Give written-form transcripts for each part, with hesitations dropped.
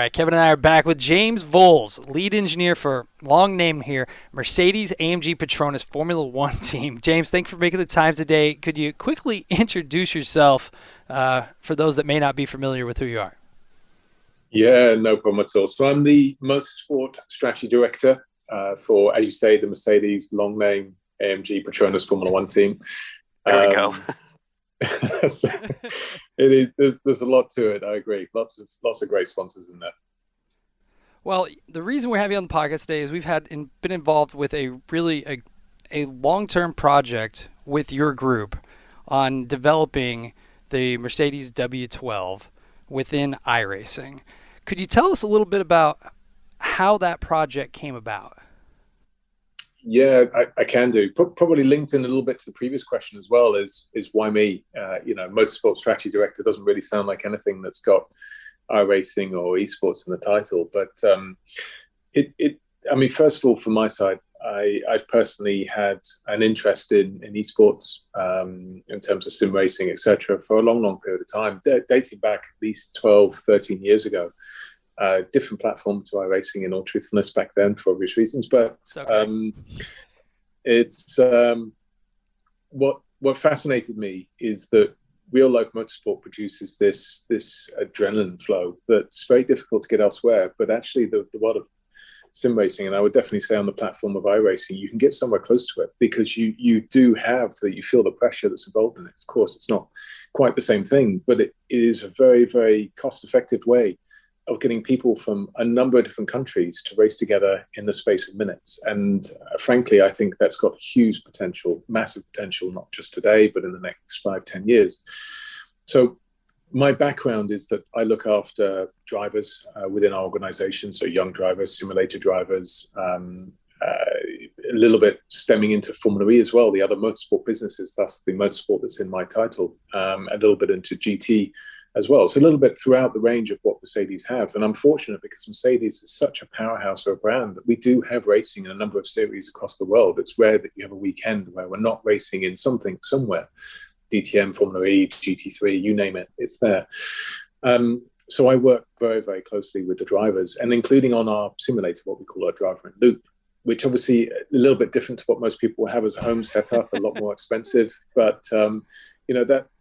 right, Kevin and I are back with James Vowles, lead engineer for, long name here, Mercedes-AMG Petronas Formula One team. James, thanks for making the time today. Could you quickly introduce yourself for those that may not be familiar with who you are? Yeah, no problem at all. So I'm the Motorsport Strategy Director for, as you say, the Mercedes long name AMG Petronas Formula One team. There we go. So it is. There's a lot to it. I agree. Lots of great sponsors in there. Well, the reason we're having you on the podcast today is we've been involved with a long-term project with your group on developing the Mercedes W12 within iRacing. Could you tell us a little bit about how that project came about? Yeah, I can do. Probably linked in a little bit to the previous question as well is why me? Motorsport Strategy Director doesn't really sound like anything that's got iRacing or esports in the title. But first of all, from my side, I've personally had an interest in esports in terms of sim racing, etc., for a long period of time, dating back at least 12, 13 years ago. Different platform to iRacing in all truthfulness back then for obvious reasons. But okay. It's what fascinated me is that real life motorsport produces this adrenaline flow that's very difficult to get elsewhere. But actually, the world of sim racing, and I would definitely say on the platform of iRacing, you can get somewhere close to it because you feel the pressure that's involved in it. Of course, it's not quite the same thing, but it is a very, very cost-effective way of getting people from a number of different countries to race together in the space of minutes. And frankly, I think that's got huge potential, massive potential, not just today, but in the next 5-10 years. So my background is that I look after drivers within our organization, so young drivers, simulator drivers, a little bit stemming into Formula E as well, the other motorsport businesses, thus the motorsport that's in my title, a little bit into GT as well. So a little bit throughout the range of what Mercedes have. And I'm fortunate because Mercedes is such a powerhouse of a brand that we do have racing in a number of series across the world. It's rare that you have a weekend where we're not racing in something somewhere. DTM, Formula E, GT3, you name it, it's there. So I work very, very closely with the drivers and including on our simulator, what we call our driver in loop, which obviously a little bit different to what most people have as a home setup, a lot more expensive. But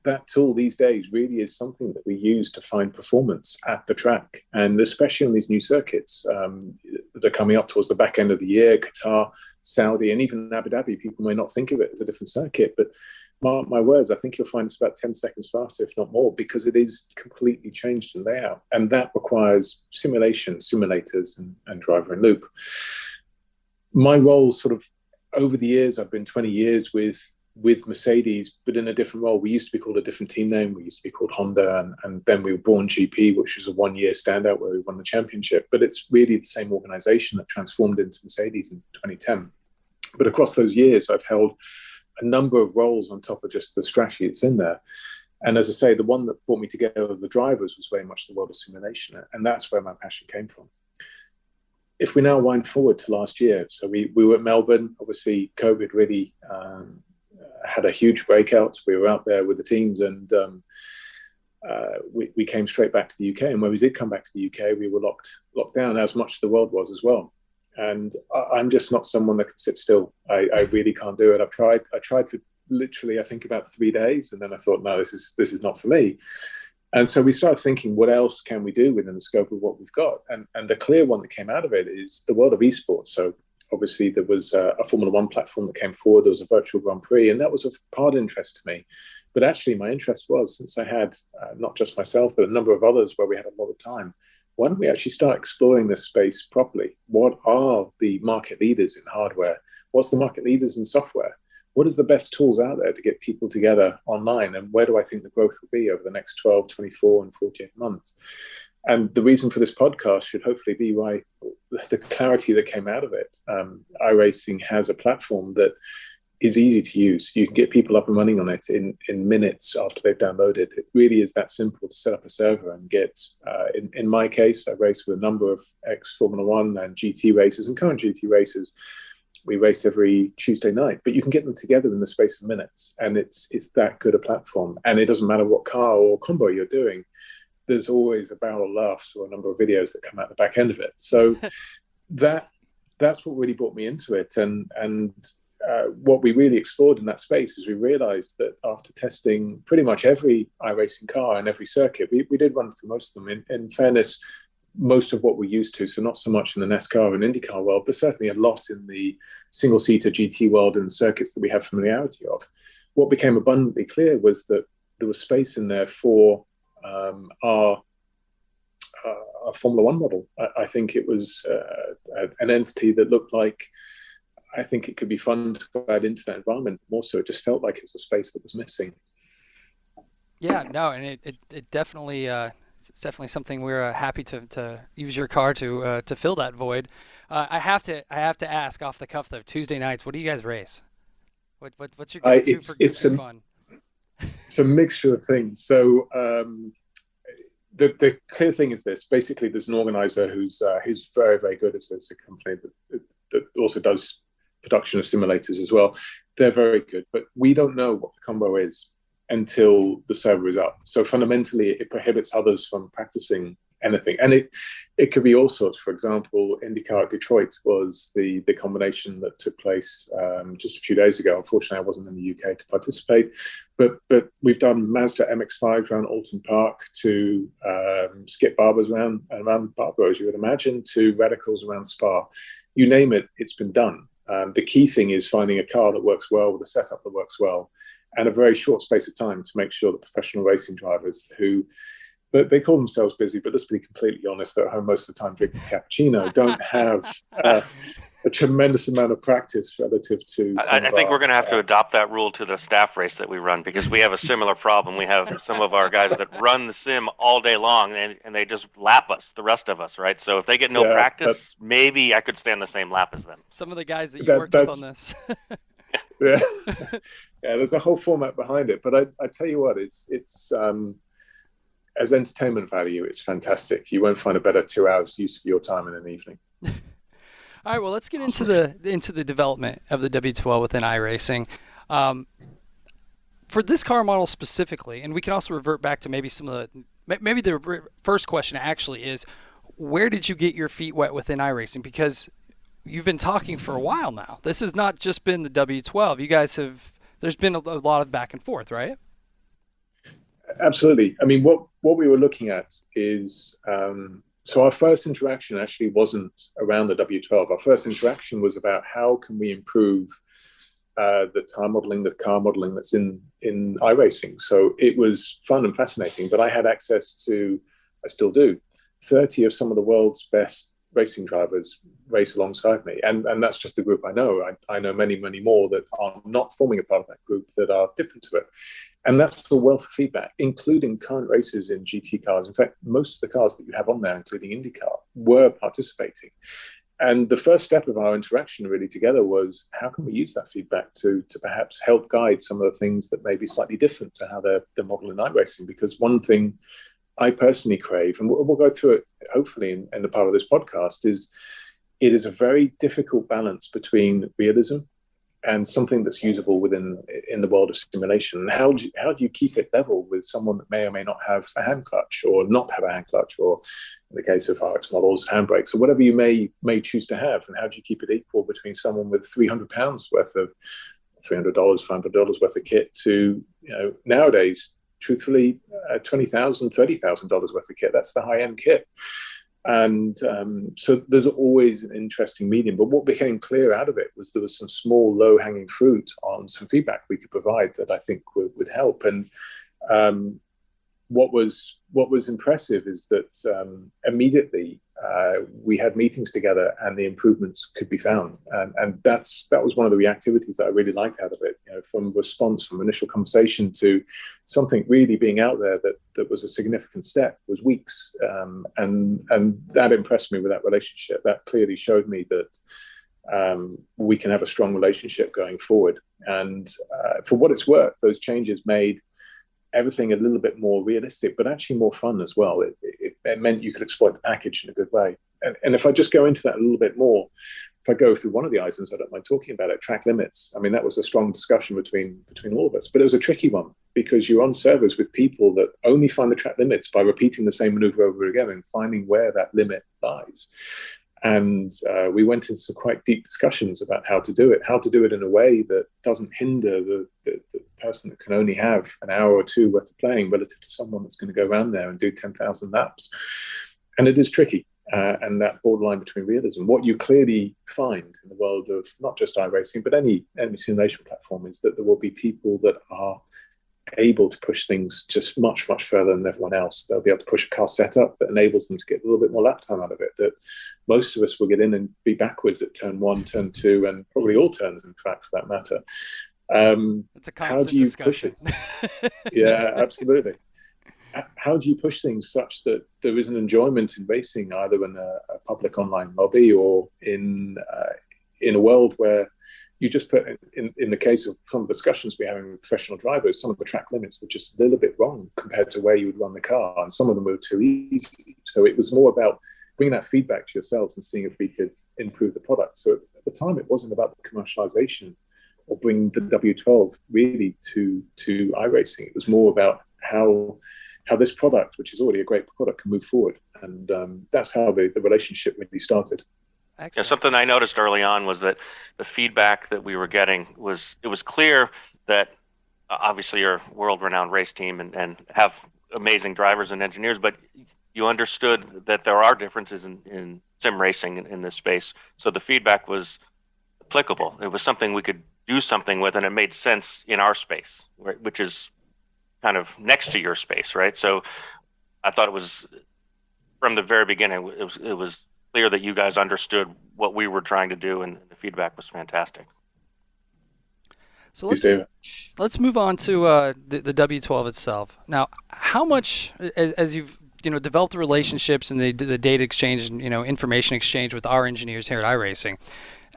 that tool these days really is something that we use to find performance at the track, and especially on these new circuits that are coming up towards the back end of the year, Qatar, Saudi, and even Abu Dhabi. People may not think of it as a different circuit, but mark my words, I think you'll find it's about 10 seconds faster, if not more, because it is completely changed in layout, and that requires simulation, simulators, and driver in loop. My role sort of over the years, I've been 20 years with Mercedes, but in a different role. We used to be called a different team name. We used to be called Honda, and then we were born GP, which was a one-year standout where we won the championship. But it's really the same organization that transformed into Mercedes in 2010. But across those years, I've held a number of roles on top of just the strategy that's in there. And as I say, the one that brought me together with the drivers was very much the world of simulation. And that's where my passion came from. If we now wind forward to last year, so we were at Melbourne. Obviously, COVID really had a huge breakout. We were out there with the teams, and we came straight back to the UK. And when we did come back to the UK, we were locked down, as much of the world was as well. And I'm just not someone that can sit still. I really can't do it. I tried for literally, I think, about 3 days, and then I thought, no, this is not for me. And so we started thinking, what else can we do within the scope of what we've got? And the clear one that came out of it is the world of esports. So obviously there was a Formula One platform that came forward. There was a virtual Grand Prix, and that was of part interest to me. But actually my interest was, since I had not just myself, but a number of others where we had a lot of time, why don't we actually start exploring this space properly? What are the market leaders in hardware? What's the market leaders in software? What is the best tools out there to get people together online? And where do I think the growth will be over the next 12, 24, and 48 months? And the reason for this podcast should hopefully be why the clarity that came out of it. iRacing has a platform that is easy to use. You can get people up and running on it in minutes after they've downloaded. It really is that simple to set up a server and get, in my case, I race with a number of ex-Formula One and GT races and current GT races. We race every Tuesday night, but you can get them together in the space of minutes, and it's that good a platform. And it doesn't matter what car or combo you're doing. there's always a barrel of laughs or a number of videos that come out the back end of it. So that's what really brought me into it. And what we really explored in that space is we realized that after testing pretty much every iRacing car and every circuit, we did run through most of them. In fairness, most of what we're used to, so not so much in the NASCAR and IndyCar world, but certainly a lot in the single-seater GT world and the circuits that we have familiarity of. What became abundantly clear was that there was space in there for our Formula One model. I think it was an entity that looked like, I think it could be fun to add into that environment more so. It just felt like it was a space that was missing. Yeah, no, and it definitely it's definitely something we're happy to use your car to fill that void. I have to ask off the cuff though. Tuesday nights, what do you guys race? What's your go-to for fun? It's a mixture of things. So the clear thing is this: basically, there's an organizer who's very, very good. It's a company that also does production of simulators as well. They're very good, but we don't know what the combo is until the server is up. So fundamentally, it prohibits others from practicing anything. And it could be all sorts. For example, IndyCar at Detroit was the combination that took place just a few days ago. Unfortunately, I wasn't in the UK to participate. But we've done Mazda MX-5s around Alton Park, to Skip Barbers around Barbara, as you would imagine, to Radicals around Spa. You name it, it's been done. The key thing is finding a car that works well with a setup that works well, and a very short space of time to make sure that professional racing drivers who, they call themselves busy, but let's be completely honest, they're at home most of the time drinking cappuccino, don't have a tremendous amount of practice relative to... I think we're going to have to adopt that rule to the staff race that we run, because we have a similar problem. We have some of our guys that run the sim all day long, and they just lap us, the rest of us, right? So if they get no practice, maybe I could stand the same lap as them. Some of the guys that you worked with on this. Yeah, there's a whole format behind it, but I tell you what, it's as entertainment value, it's fantastic. You won't find a better 2 hours use of your time in an evening. All right, well, let's get into the development of the W12 within iRacing. For this car model specifically, and we can also revert back to maybe the first question actually is, where did you get your feet wet within iRacing? Because you've been talking for a while now. This has not just been the W12. You guys there's been a lot of back and forth, right? Absolutely. I mean, what we were looking at is, so our first interaction actually wasn't around the W12. Our first interaction was about how can we improve the tire modeling, the car modeling that's in iRacing. So it was fun and fascinating, but I had access to, I still do, 30 of some of the world's best racing drivers race alongside me, and that's just the group I know. I know many, many more that are not forming a part of that group that are different to it, and that's the wealth of feedback, including current races in GT cars. In fact, most of the cars that you have on there, including IndyCar, were participating. And the first step of our interaction really together was, how can we use that feedback to perhaps help guide some of the things that may be slightly different to how they're modeled in iRacing? Because one thing I personally crave, and we'll go through it hopefully in the part of this podcast, is it is a very difficult balance between realism and something that's usable in the world of simulation. And how do you keep it level with someone that may or may not have a hand clutch, or not have a hand clutch, or in the case of RX models, handbrakes, or whatever you may choose to have? And how do you keep it equal between someone with £300 worth of $300, $500 worth of kit to, nowadays, truthfully, $20,000, $30,000 worth of kit? That's the high-end kit. And so there's always an interesting medium. But what became clear out of it was there was some small, low-hanging fruit on some feedback we could provide that I think would help. And what was impressive is that immediately we had meetings together and the improvements could be found. And that was one of the reactivities that I really liked out of it, from response, from initial conversation to something really being out there that was a significant step, was weeks. And that impressed me with that relationship. That clearly showed me that we can have a strong relationship going forward. And for what it's worth, those changes made everything a little bit more realistic, but actually more fun as well. It meant you could exploit the package in a good way. And if I just go into that a little bit more, if I go through one of the items, I don't mind talking about it, track limits. I mean, that was a strong discussion between all of us, but it was a tricky one because you're on servers with people that only find the track limits by repeating the same maneuver over again and finding where that limit lies. And we went into some quite deep discussions about how to do it in a way that doesn't hinder the person that can only have an hour or two worth of playing relative to someone that's going to go around there and do 10,000 laps. And it is tricky. And that borderline between realism. What you clearly find in the world of not just iRacing, but any simulation platform, is that there will be people that are able to push things just much, much further than everyone else. They'll be able to push a car setup that enables them to get a little bit more lap time out of it, that most of us will get in and be backwards at turn 1, turn 2, and probably all turns, in fact, for that matter. It's a constant how do you discussion. push it? Yeah, absolutely. How do you push things such that there is an enjoyment in racing, either in a public online lobby or in a world where you just put, in the case of some discussions we're having with professional drivers, some of the track limits were just a little bit wrong compared to where you would run the car, and some of them were too easy. So it was more about bringing that feedback to yourselves and seeing if we could improve the product. So at the time, it wasn't about the commercialization or bringing the W12 really to iRacing. It was more about how this product, which is already a great product, can move forward. And that's how the relationship really started. Yeah, something I noticed early on was that the feedback that we were getting was clear that obviously you're a world-renowned race team and have amazing drivers and engineers, but you understood that there are differences in sim racing in this space. So the feedback was applicable. It was something we could do something with, and it made sense in our space, right, which is kind of next to your space, right? So I thought it was, from the very beginning, it was clear that you guys understood what we were trying to do, and the feedback was fantastic. So let's move on to the W12 itself. Now, how much, as you've developed the relationships and the data exchange and information exchange with our engineers here at iRacing,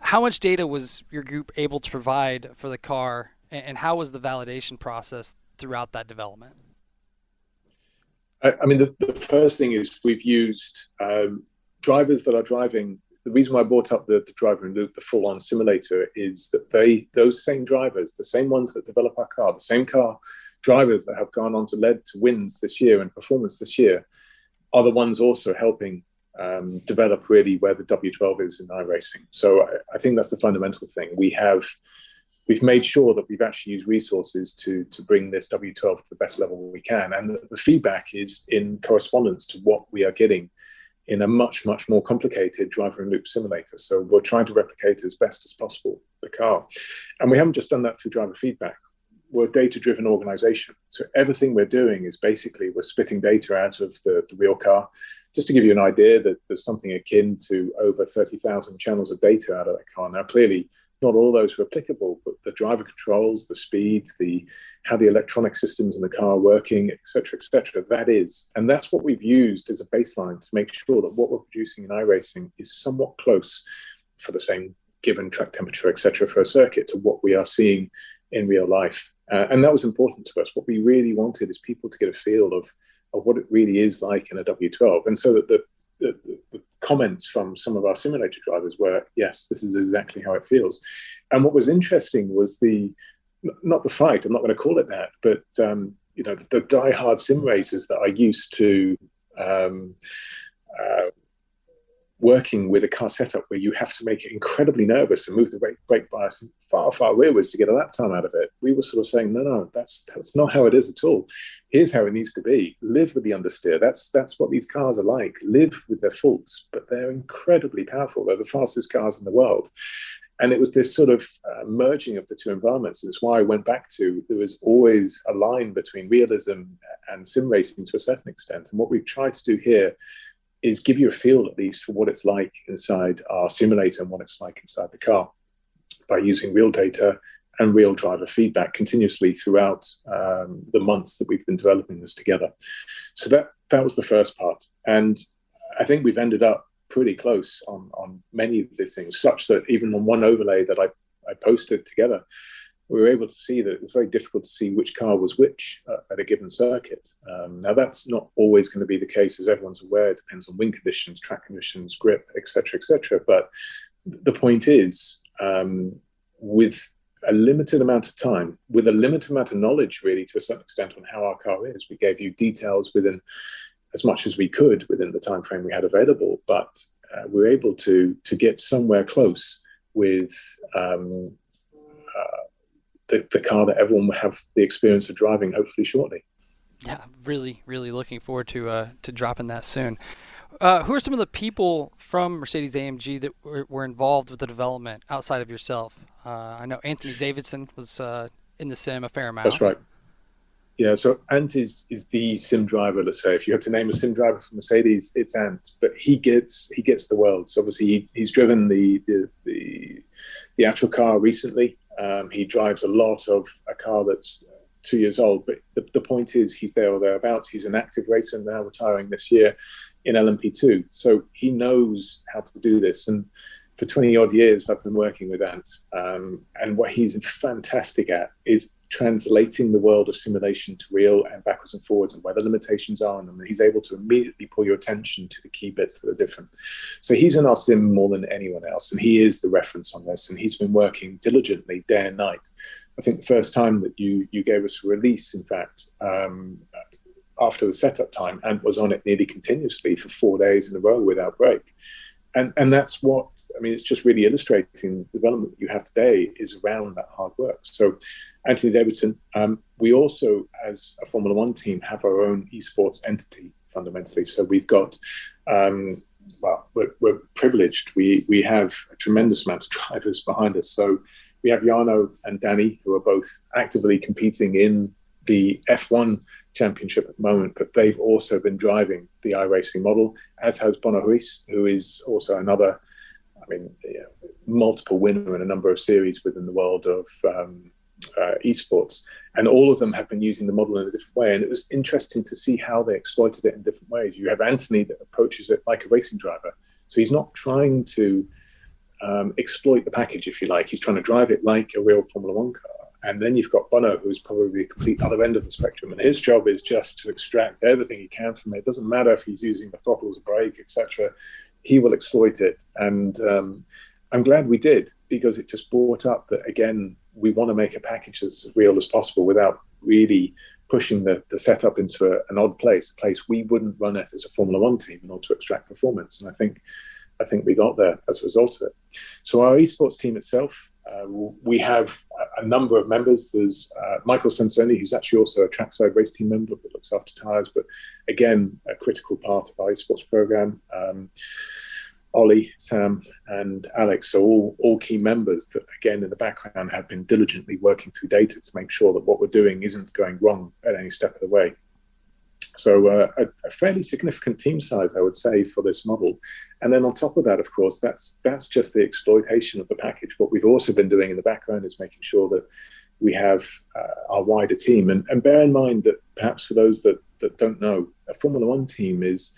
how much data was your group able to provide for the car, and how was the validation process throughout that development? I mean, the first thing is we've used drivers that are driving. The reason why I brought up the driver in loop, the full-on simulator, is that those same drivers, the same ones that develop our car, the same car drivers that have gone on to lead to wins this year and performance this year, are the ones also helping develop really where the W12 is in iRacing. So I think that's the fundamental thing. We've made sure that we've actually used resources to bring this W12 to the best level we can. And the feedback is in correspondence to what we are getting in a much, much more complicated driver in loop simulator. So we're trying to replicate as best as possible the car. And we haven't just done that through driver feedback. We're a data-driven organization. So everything we're doing is basically we're spitting data out of the real car. Just to give you an idea, that there's something akin to over 30,000 channels of data out of that car. Now, clearly, not all those are applicable, but the driver controls, the speed, how the electronic systems in the car are working, et cetera, that is. And that's what we've used as a baseline to make sure that what we're producing in iRacing is somewhat close for the same given track temperature, et cetera, for a circuit to what we are seeing in real life. And that was important to us. What we really wanted is people to get a feel of what it really is like in a W12. And so that the comments from some of our simulator drivers were, yes, this is exactly how it feels. And what was interesting was not the fight, I'm not going to call it that, but the diehard sim racers that are used to working with a car setup where you have to make it incredibly nervous and move the brake bias far, far rearwards to get a lap time out of it. We were sort of saying, no, that's not how it is at all. Here's how it needs to be. Live with the understeer. That's what these cars are like. Live with their faults, but they're incredibly powerful. They're the fastest cars in the world. And it was this sort of merging of the two environments. It's why I went back to, there was always a line between realism and sim racing to a certain extent. And what we've tried to do here is give you a feel, at least, for what it's like inside our simulator and what it's like inside the car by using real data and real driver feedback continuously throughout the months that we've been developing this together. So that was the first part. And I think we've ended up pretty close on many of these things, such that even on one overlay that I posted together, we were able to see that it was very difficult to see which car was which at a given circuit. Now, that's not always going to be the case, as everyone's aware. It depends on wind conditions, track conditions, grip, et cetera, et cetera. But the point is, with a limited amount of time with a limited amount of knowledge, really, to a certain extent, on how our car is. We gave you details within as much as we could within the time frame we had available, but we were able to get somewhere close with the car that everyone will have the experience of driving, hopefully shortly. Yeah, really, really looking forward to dropping that soon. Who are some of the people from Mercedes-AMG that were involved with the development outside of yourself? I know Anthony Davidson was in the sim a fair amount. That's right. Yeah, so Ant is the sim driver. Let's say if you had to name a sim driver for Mercedes, it's Ant. But he gets the world. So obviously he's driven the actual car recently. He drives a lot of a car that's 2 years old. But the point is, he's there or thereabouts. He's an active racer now, retiring this year in LMP2. So he knows how to do this. And for 20 odd years, I've been working with Ant. And what he's fantastic at is translating the world of simulation to real and backwards and forwards and where the limitations are on them. And he's able to immediately pull your attention to the key bits that are different. So he's in our sim more than anyone else. And he is the reference on this. And he's been working diligently day and night. I think the first time that you gave us a release, in fact, after the setup time, Ant was on it nearly continuously for 4 days in a row without break. And that's what, I mean, it's just really illustrating the development that you have today is around that hard work. So Anthony Davidson, we also, as a Formula One team, have our own esports entity fundamentally. So we've got, we're privileged. We have a tremendous amount of drivers behind us. So we have Jarno and Danny, who are both actively competing in the F1 championship at the moment, but they've also been driving the iRacing model, as has Bono Ruiz, who is also another, multiple winner in a number of series within the world of esports. And all of them have been using the model in a different way. And it was interesting to see how they exploited it in different ways. You have Anthony that approaches it like a racing driver. So he's not trying to exploit the package, if you like. He's trying to drive it like a real Formula One car. And then you've got Bono, who's probably the complete other end of the spectrum. And his job is just to extract everything he can from it. It doesn't matter if he's using the throttle as a brake, etc. He will exploit it. And I'm glad we did, because it just brought up that, again, we want to make a package that's as real as possible without really pushing the setup into an odd place, a place we wouldn't run it as a Formula One team in order to extract performance. And I think we got there as a result of it. So our esports team itself, we have a number of members. There's Michael Sansoni, who's actually also a trackside race team member that looks after tyres, but again, a critical part of our esports program. Ollie, Sam, and Alex, so all key members that, again, in the background have been diligently working through data to make sure that what we're doing isn't going wrong at any step of the way. So a fairly significant team size, I would say, for this model. And then on top of that, of course, that's just the exploitation of the package. What we've also been doing in the background is making sure that we have our wider team. And bear in mind that perhaps for those that don't know, a Formula One team is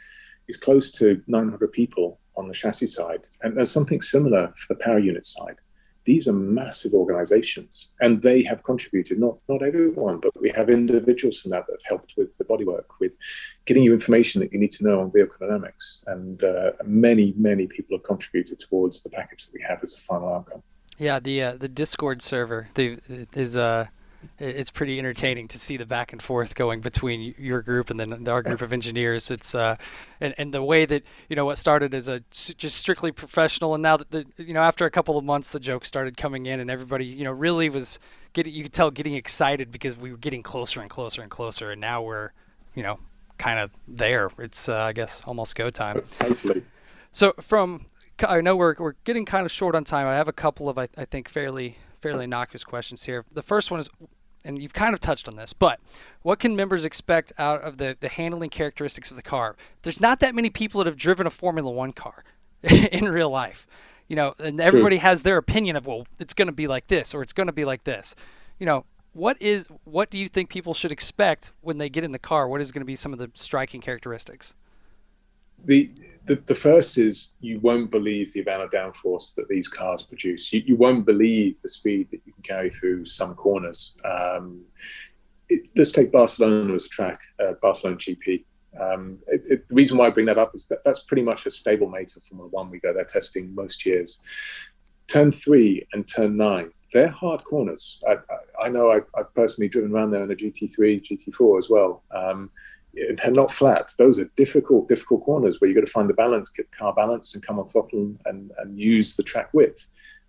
close to 900 people on the chassis side. And there's something similar for the power unit side. These are massive organizations, and they have contributed, not everyone, but we have individuals from that have helped with the bodywork, with getting you information that you need to know on vehicle dynamics. And many, many people have contributed towards the package that we have as a final outcome. Yeah, the Discord server it's pretty entertaining to see the back and forth going between your group and then our group of engineers. It's and the way that what started as a just strictly professional, and now that after a couple of months the jokes started coming in, and everybody really was getting excited because we were getting closer and closer and closer, and now we're kind of there. It's I guess almost go time. Hopefully. So I know we're getting kind of short on time. I have a couple of I think fairly innocuous questions here. The first one is, and you've kind of touched on this, but what can members expect out of the handling characteristics of the car? There's not that many people that have driven a Formula One car in real life, and everybody has their opinion of, well, it's going to be like this or it's going to be like this. What do you think people should expect when they get in the car? What is going to be some of the striking characteristics? The first is, you won't believe the amount of downforce that these cars produce. You won't believe the speed that you can carry through some corners. Let's take Barcelona as a track, Barcelona GP. The reason why I bring that up is that's pretty much a stable mate of Formula One. We go there testing most years. Turn 3 and turn 9 they're hard corners. I know I've personally driven around there in a GT3, GT4 as well. They're not flat. Those are difficult corners where you've got to find the balance, get the car balanced and come on throttle and use the track width.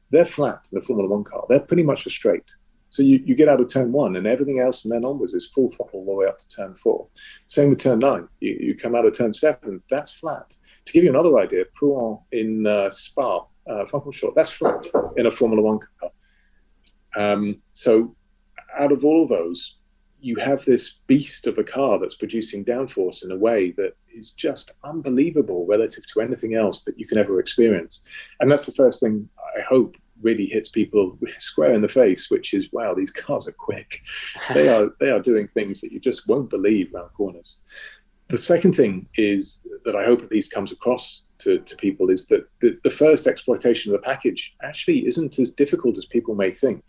They're flat in a Formula One car. They're pretty much a straight. So you get out of turn 1 and everything else from then onwards is full throttle all the way up to turn 4. Same with turn 9. You come out of turn 7, that's flat. To give you another idea, Prouan in Spa, Francorchamps, that's flat in a Formula One car. So out of all of those, you have this beast of a car that's producing downforce in a way that is just unbelievable relative to anything else that you can ever experience. And that's the first thing I hope really hits people square in the face, which is, wow, these cars are quick. They are doing things that you just won't believe around corners. The second thing is that I hope at least comes across to people is that the first exploitation of the package actually isn't as difficult as people may think.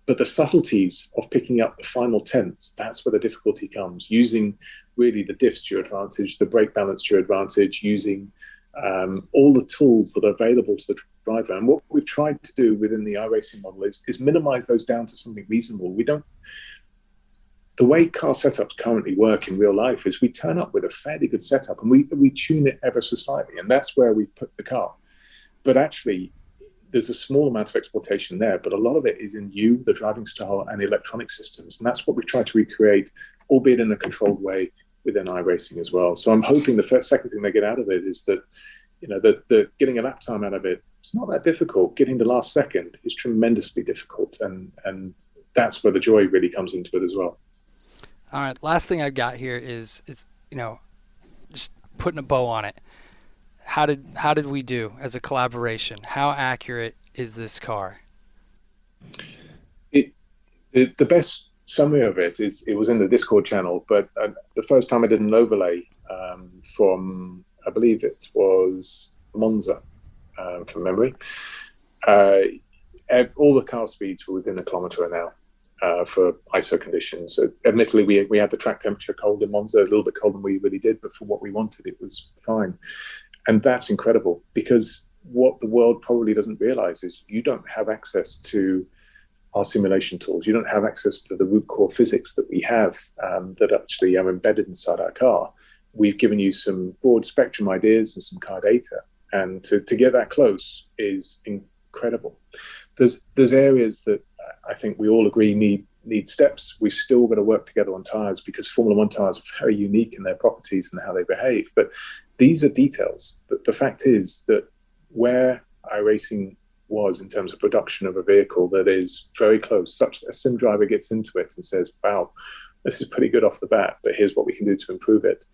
But the subtleties of picking up the final tenths, that's where the difficulty comes. Using really the diffs to your advantage, the brake balance to your advantage, using all the tools that are available to the driver. And what we've tried to do within the iRacing model is minimize those down to something reasonable. The way car setups currently work in real life is we turn up with a fairly good setup and we tune it ever so slightly. And that's where we put the car. But actually, there's a small amount of exploitation there, but a lot of it is in you, the driving style, and the electronic systems. And that's what we've tried to recreate, albeit in a controlled way within iRacing as well. So I'm hoping the second thing they get out of it is that, the getting a lap time out of it, it's not that difficult. Getting the last second is tremendously difficult. And that's where the joy really comes into it as well. All right. Last thing I've got here is just putting a bow on it. How did we do as a collaboration? How accurate is this car? The best summary of it is it was in the Discord channel, but the first time I did an overlay from, I believe it was Monza, from memory. All the car speeds were within a kilometre an hour for ISO conditions. So admittedly, we had the track temperature cold in Monza, a little bit colder than we really did, but for what we wanted, it was fine. And that's incredible, because what the world probably doesn't realize is you don't have access to our simulation tools. You don't have access to the root core physics that we have that actually are embedded inside our car. We've given you some broad spectrum ideas and some car data. And to get that close is incredible. There's areas that I think we all agree need steps. We've still got to work together on tires, because Formula One tires are very unique in their properties and how they behave. But these are details. The fact is that where iRacing was in terms of production of a vehicle that is very close, such that a sim driver gets into it and says, wow, this is pretty good off the bat, but here's what we can do to improve it,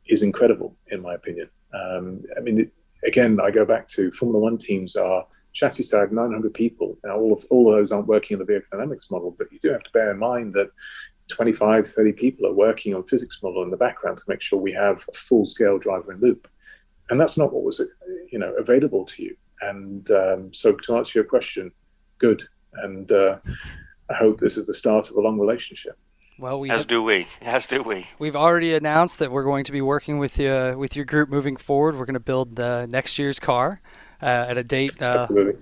is incredible, in my opinion. Again, I go back to Formula One teams are chassis side, 900 people. Now, all of those aren't working on the vehicle dynamics model, but you do have to bear in mind that 25, 30 people are working on physics model in the background to make sure we have a full-scale driver in loop. And that's not what was available to you. And so to answer your question, good. And I hope this is the start of a long relationship. Well, As do we. We've already announced that we're going to be working with your group moving forward. We're going to build next year's car at a date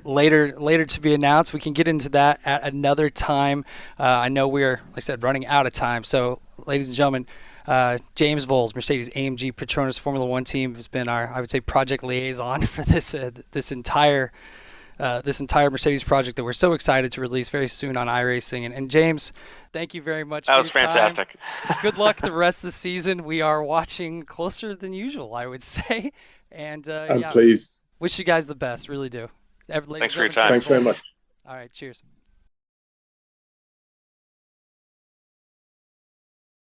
later to be announced. We can get into that at another time. I know we're, like I said, running out of time. So, ladies and gentlemen, James Vowles, Mercedes-AMG Petronas Formula One team, has been our, I would say, project liaison for this entire Mercedes project that we're so excited to release very soon on iRacing. And James, thank you very much. That was fantastic. Good luck the rest of the season. We are watching closer than usual, I would say. And I'm pleased. Wish you guys the best, really do. Thanks for your time. Thanks very much. All right, cheers.